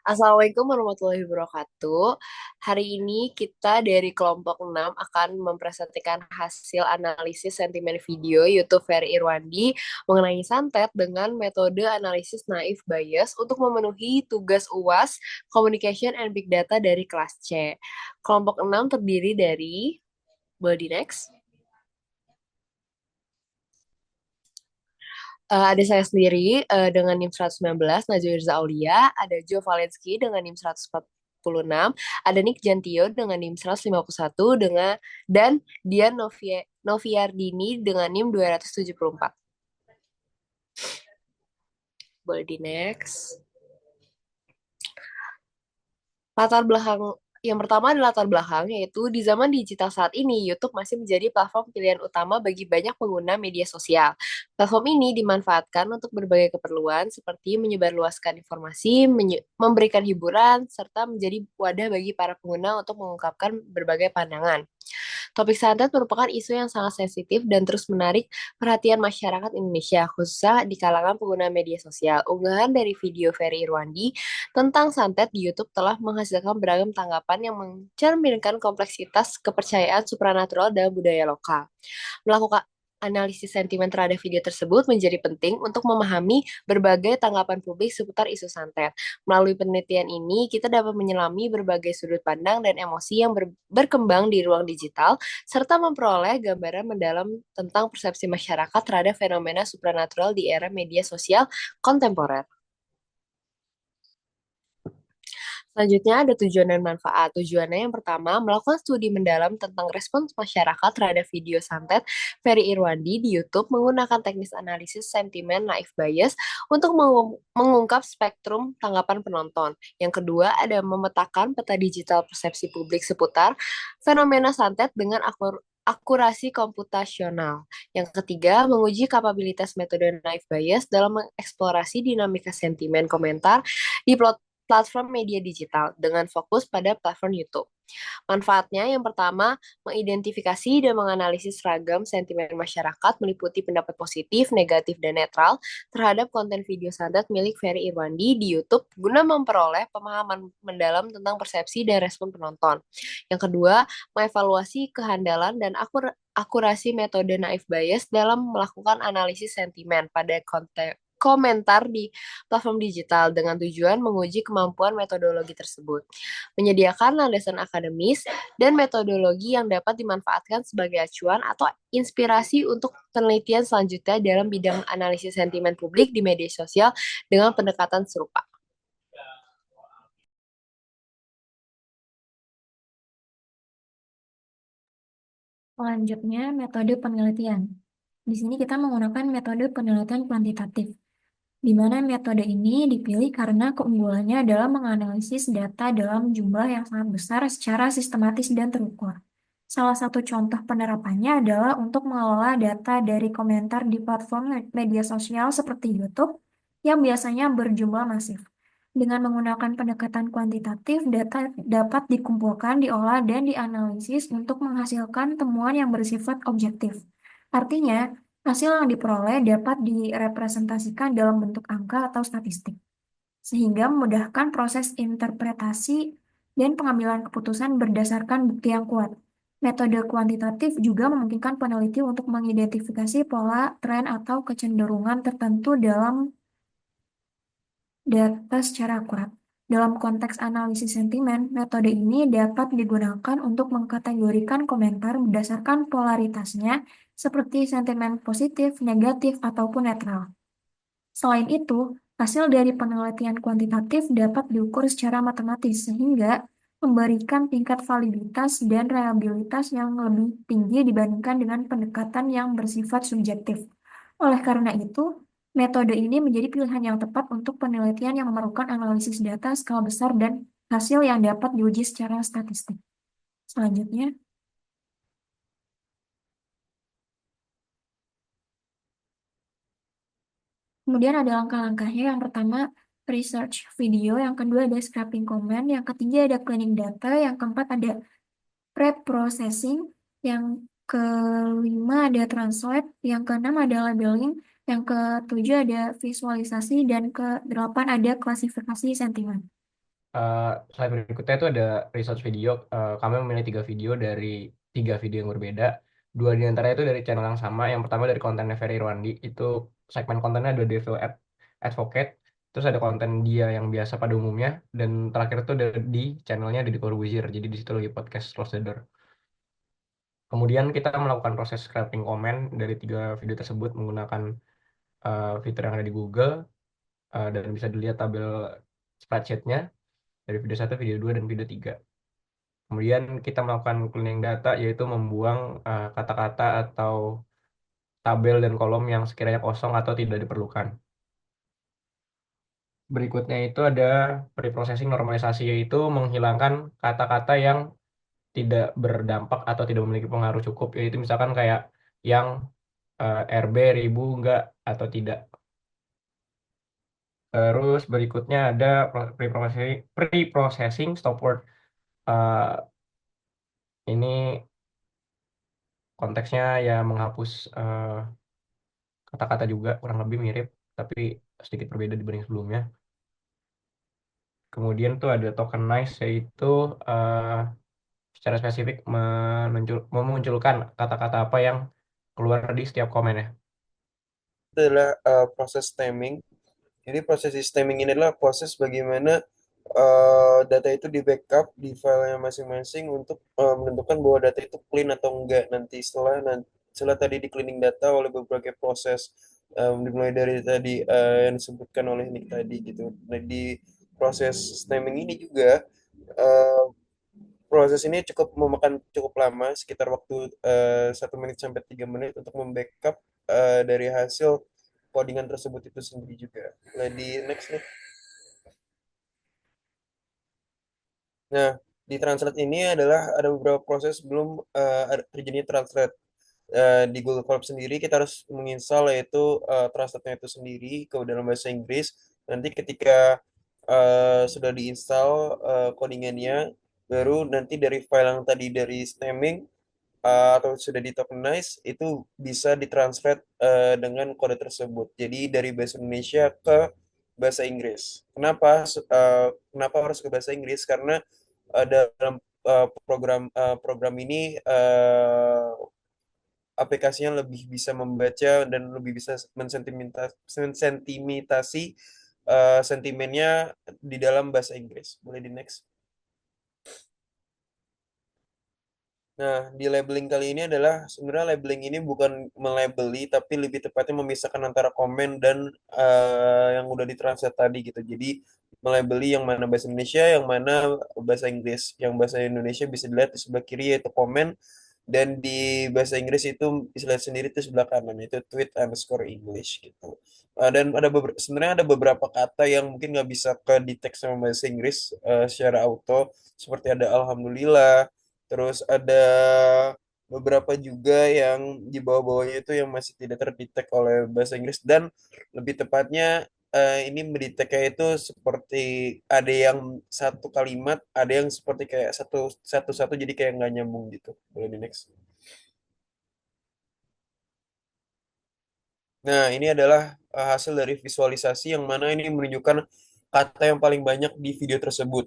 Assalamualaikum warahmatullahi wabarakatuh. Hari ini kita dari kelompok 6 akan mempresentasikan hasil analisis sentimen video YouTube Ferry Irwandi mengenai santet dengan metode analisis naif bias untuk memenuhi tugas UAS Communication and Big Data dari kelas C. Kelompok 6 terdiri dari Body Next. Ada saya sendiri dengan NIM 119, Najwa Irza Aulia, ada Joe Valensky dengan NIM 146, ada Nick Jantio dengan NIM 151 dan Dian Noviardini dengan NIM 274. Boleh di next. Latar belakang yang pertama adalah latar belakang, yaitu di zaman digital saat ini, YouTube masih menjadi platform pilihan utama bagi banyak pengguna media sosial. Platform ini dimanfaatkan untuk berbagai keperluan, seperti menyebarluaskan informasi, memberikan hiburan, serta menjadi wadah bagi para pengguna untuk mengungkapkan berbagai pandangan. Topik santet merupakan isu yang sangat sensitif dan terus menarik perhatian masyarakat Indonesia, khususnya di kalangan pengguna media sosial. Unggahan dari video Ferry Irwandi tentang santet di YouTube telah menghasilkan beragam tanggapan yang mencerminkan kompleksitas kepercayaan supranatural dan budaya lokal. Melakukan analisis sentimen terhadap video tersebut menjadi penting untuk memahami berbagai tanggapan publik seputar isu santet. Melalui penelitian ini, kita dapat menyelami berbagai sudut pandang dan emosi yang berkembang di ruang digital, serta memperoleh gambaran mendalam tentang persepsi masyarakat terhadap fenomena supranatural di era media sosial kontemporer. Selanjutnya ada tujuan dan manfaat. Tujuannya yang pertama, melakukan studi mendalam tentang respons masyarakat terhadap video santet Ferry Irwandi di YouTube menggunakan teknis analisis sentimen naif bias untuk mengungkap spektrum tanggapan penonton. Yang kedua, ada memetakan peta digital persepsi publik seputar fenomena santet dengan akurasi komputasional. Yang ketiga, menguji kapabilitas metode naif bias dalam mengeksplorasi dinamika sentimen komentar di platform media digital dengan fokus pada platform YouTube. Manfaatnya yang pertama, mengidentifikasi dan menganalisis ragam sentimen masyarakat meliputi pendapat positif, negatif, dan netral terhadap konten video santet milik Ferry Irwandi di YouTube guna memperoleh pemahaman mendalam tentang persepsi dan respon penonton. Yang kedua, mengevaluasi kehandalan dan akurasi metode naif bias dalam melakukan analisis sentimen pada konten komentar di platform digital dengan tujuan menguji kemampuan metodologi tersebut, menyediakan landasan akademis dan metodologi yang dapat dimanfaatkan sebagai acuan atau inspirasi untuk penelitian selanjutnya dalam bidang analisis sentimen publik di media sosial dengan pendekatan serupa. Selanjutnya, metode penelitian. Di sini kita menggunakan metode penelitian kuantitatif, di mana metode ini dipilih karena keunggulannya adalah menganalisis data dalam jumlah yang sangat besar secara sistematis dan terukur. Salah satu contoh penerapannya adalah untuk mengelola data dari komentar di platform media sosial seperti YouTube yang biasanya berjumlah masif. Dengan menggunakan pendekatan kuantitatif, data dapat dikumpulkan, diolah, dan dianalisis untuk menghasilkan temuan yang bersifat objektif. Artinya, hasil yang diperoleh dapat direpresentasikan dalam bentuk angka atau statistik, sehingga memudahkan proses interpretasi dan pengambilan keputusan berdasarkan bukti yang kuat. Metode kuantitatif juga memungkinkan peneliti untuk mengidentifikasi pola, tren, atau kecenderungan tertentu dalam data secara akurat. Dalam konteks analisis sentimen, metode ini dapat digunakan untuk mengkategorikan komentar berdasarkan polaritasnya, seperti sentimen positif, negatif, ataupun netral. Selain itu, hasil dari penelitian kuantitatif dapat diukur secara matematis, sehingga memberikan tingkat validitas dan reliabilitas yang lebih tinggi dibandingkan dengan pendekatan yang bersifat subjektif. Oleh karena itu, metode ini menjadi pilihan yang tepat untuk penelitian yang memerlukan analisis data skala besar dan hasil yang dapat diuji secara statistik. Selanjutnya, kemudian ada langkah-langkahnya. Yang pertama, research video. Yang kedua ada scraping comment. Yang ketiga ada cleaning data. Yang keempat ada pre-processing. Yang kelima ada translate. Yang keenam ada labeling. Yang ketujuh ada visualisasi. Dan kedelapan ada klasifikasi sentimen. Eh, Slide berikutnya itu ada research video. Kami memilih tiga video dari tiga video yang berbeda. Dua di antara itu dari channel yang sama. Yang pertama dari kontennya Ferry Irwandi. Itu segmen kontennya ada Devil Advocate. Terus ada konten dia yang biasa pada umumnya. Dan terakhir itu ada di channelnya Deddy Corbuzier. Jadi di situ lagi podcast Close the Door. Kemudian kita melakukan proses scraping komen dari tiga video tersebut menggunakan fitur yang ada di Google. Dan bisa dilihat tabel spreadsheet-nya dari video satu, video 2 dan video 3. Kemudian kita melakukan cleaning data, yaitu membuang kata-kata atau tabel dan kolom yang sekiranya kosong atau tidak diperlukan. Berikutnya itu ada pre-processing normalisasi, yaitu menghilangkan kata-kata yang tidak berdampak atau tidak memiliki pengaruh cukup, yaitu misalkan kayak yang RB, ribu, enggak, atau tidak. Terus berikutnya ada pre-processing stop word. Eh, ini konteksnya ya menghapus kata-kata juga kurang lebih mirip, tapi sedikit berbeda dibanding sebelumnya. Kemudian tuh ada tokenize, yaitu eh, secara spesifik memunculkan kata-kata apa yang keluar di setiap komen ya. Itu adalah proses stemming. Jadi proses stemming ini adalah proses bagaimana data itu di backup di filenya masing-masing untuk menentukan bahwa data itu clean atau enggak nanti setelah tadi di cleaning data oleh berbagai proses, dimulai dari tadi yang disebutkan oleh Nick tadi gitu. Nah di proses stemming ini juga eh, proses ini memakan cukup lama, sekitar waktu 1 menit sampai 3 menit untuk membackup dari hasil codingan tersebut itu sendiri juga. Nah, di next nih. Nah, di translate ini adalah ada beberapa proses sebelum terjadinya translate. Di Google Colab sendiri kita harus menginstal yaitu translate-nya itu sendiri ke dalam bahasa Inggris. Nanti ketika sudah diinstal codingannya, baru nanti dari file yang tadi dari stemming atau sudah di tokenize itu bisa ditranslate dengan kode tersebut. Jadi dari bahasa Indonesia ke bahasa Inggris. Kenapa harus ke bahasa Inggris? Karena dalam program ini aplikasinya lebih bisa membaca dan lebih bisa mensentimentasi sentimennya di dalam bahasa Inggris. Boleh di next. Nah, di labeling kali ini adalah sebenarnya labeling ini bukan melabeli, tapi lebih tepatnya memisahkan antara komen dan yang udah ditranslate tadi gitu. Jadi melabeli yang mana bahasa Indonesia, yang mana bahasa Inggris. Yang bahasa Indonesia bisa dilihat di sebelah kiri yaitu komen, dan di bahasa Inggris itu istilah sendiri itu sebelah kanan itu tweet underscore English gitu. Dan sebenarnya ada beberapa kata yang mungkin nggak bisa ke detect sama bahasa Inggris secara auto, seperti ada alhamdulillah. Terus ada beberapa juga yang di bawah-bawahnya itu yang masih tidak terdetek oleh bahasa Inggris, dan lebih tepatnya ini mendeteknya itu seperti ada yang satu kalimat, ada yang seperti kayak satu jadi kayak nggak nyambung gitu. Boleh di next. Nah, ini adalah hasil dari visualisasi yang mana ini menunjukkan kata yang paling banyak di video tersebut.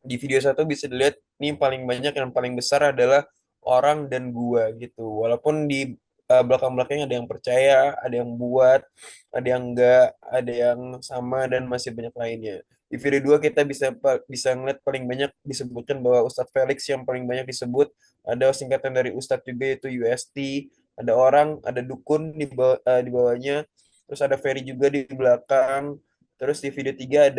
Di video satu bisa dilihat nih paling banyak yang paling besar adalah orang dan gua gitu. Walaupun di belakang-belakangnya ada yang percaya, ada yang buat, ada yang enggak, ada yang sama dan masih banyak lainnya. Di video 2 kita bisa ngeliat paling banyak disebutkan bahwa Ustadz Felix yang paling banyak disebut, ada singkatan dari Ustadz juga yaitu UST, ada orang, ada dukun di bawahnya, terus ada Ferry juga di belakang. Terus di video 3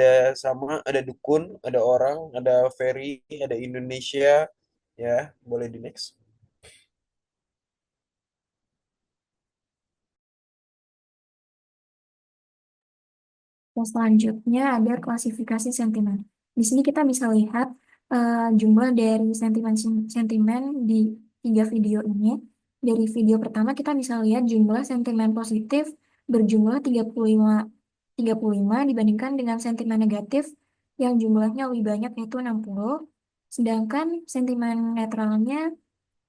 ada dukun, ada orang, ada Ferry, ada Indonesia, ya boleh di next. Dan selanjutnya ada klasifikasi sentimen. Di sini kita bisa lihat jumlah dari sentimen di tiga video ini. Dari video pertama kita bisa lihat jumlah sentimen positif berjumlah 35 dibandingkan dengan sentimen negatif yang jumlahnya lebih banyak yaitu 60. Sedangkan sentimen netralnya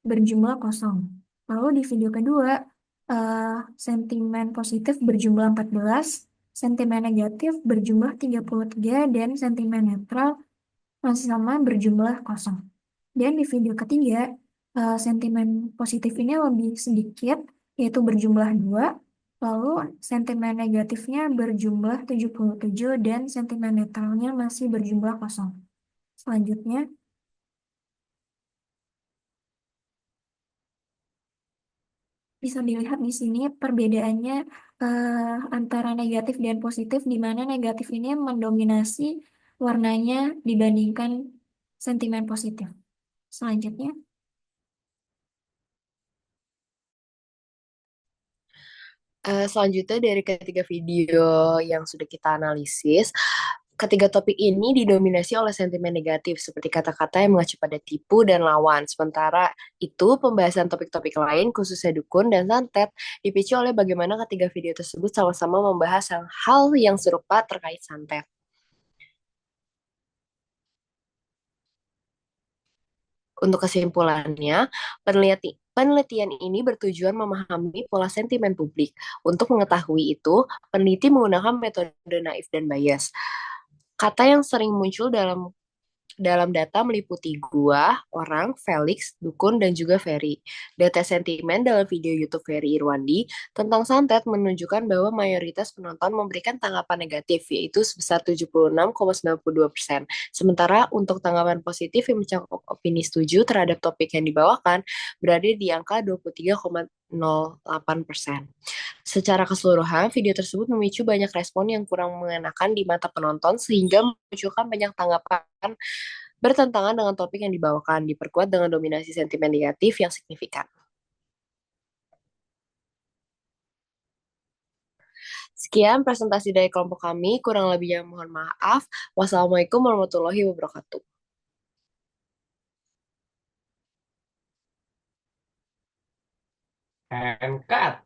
berjumlah kosong. Lalu di video kedua, eh, sentimen positif berjumlah 14, sentimen negatif berjumlah 33, dan sentimen netral masih sama berjumlah kosong. Dan di video ketiga, sentimen positif ini lebih sedikit, yaitu berjumlah 2. Lalu sentimen negatifnya berjumlah 77 dan sentimen netralnya masih berjumlah kosong. Selanjutnya, bisa dilihat di sini perbedaannya antara negatif dan positif, di mana negatif ini mendominasi warnanya dibandingkan sentimen positif. Selanjutnya, Selanjutnya dari ketiga video yang sudah kita analisis, ketiga topik ini didominasi oleh sentimen negatif seperti kata-kata yang mengacu pada tipu dan lawan. Sementara itu, pembahasan topik-topik lain khususnya dukun dan santet dipicu oleh bagaimana ketiga video tersebut sama-sama membahas hal yang serupa terkait santet. Untuk kesimpulannya, penelitian ini bertujuan memahami pola sentimen publik. Untuk mengetahui itu, peneliti menggunakan metode naif dan bias. Kata yang sering muncul dalam data meliputi gua, orang, Felix, dukun, dan juga Ferry. Data sentimen dalam video YouTube Ferry Irwandi tentang santet menunjukkan bahwa mayoritas penonton memberikan tanggapan negatif, yaitu sebesar 76,92%. Sementara untuk tanggapan positif yang mencakup opini setuju terhadap topik yang dibawakan berada di angka 23,08%. Secara keseluruhan, video tersebut memicu banyak respon yang kurang mengenakan di mata penonton sehingga memunculkan banyak tanggapan bertentangan dengan topik yang dibawakan, diperkuat dengan dominasi sentimen negatif yang signifikan. Sekian presentasi dari kelompok kami, kurang lebihnya mohon maaf. Wassalamualaikum warahmatullahi wabarakatuh. And cut.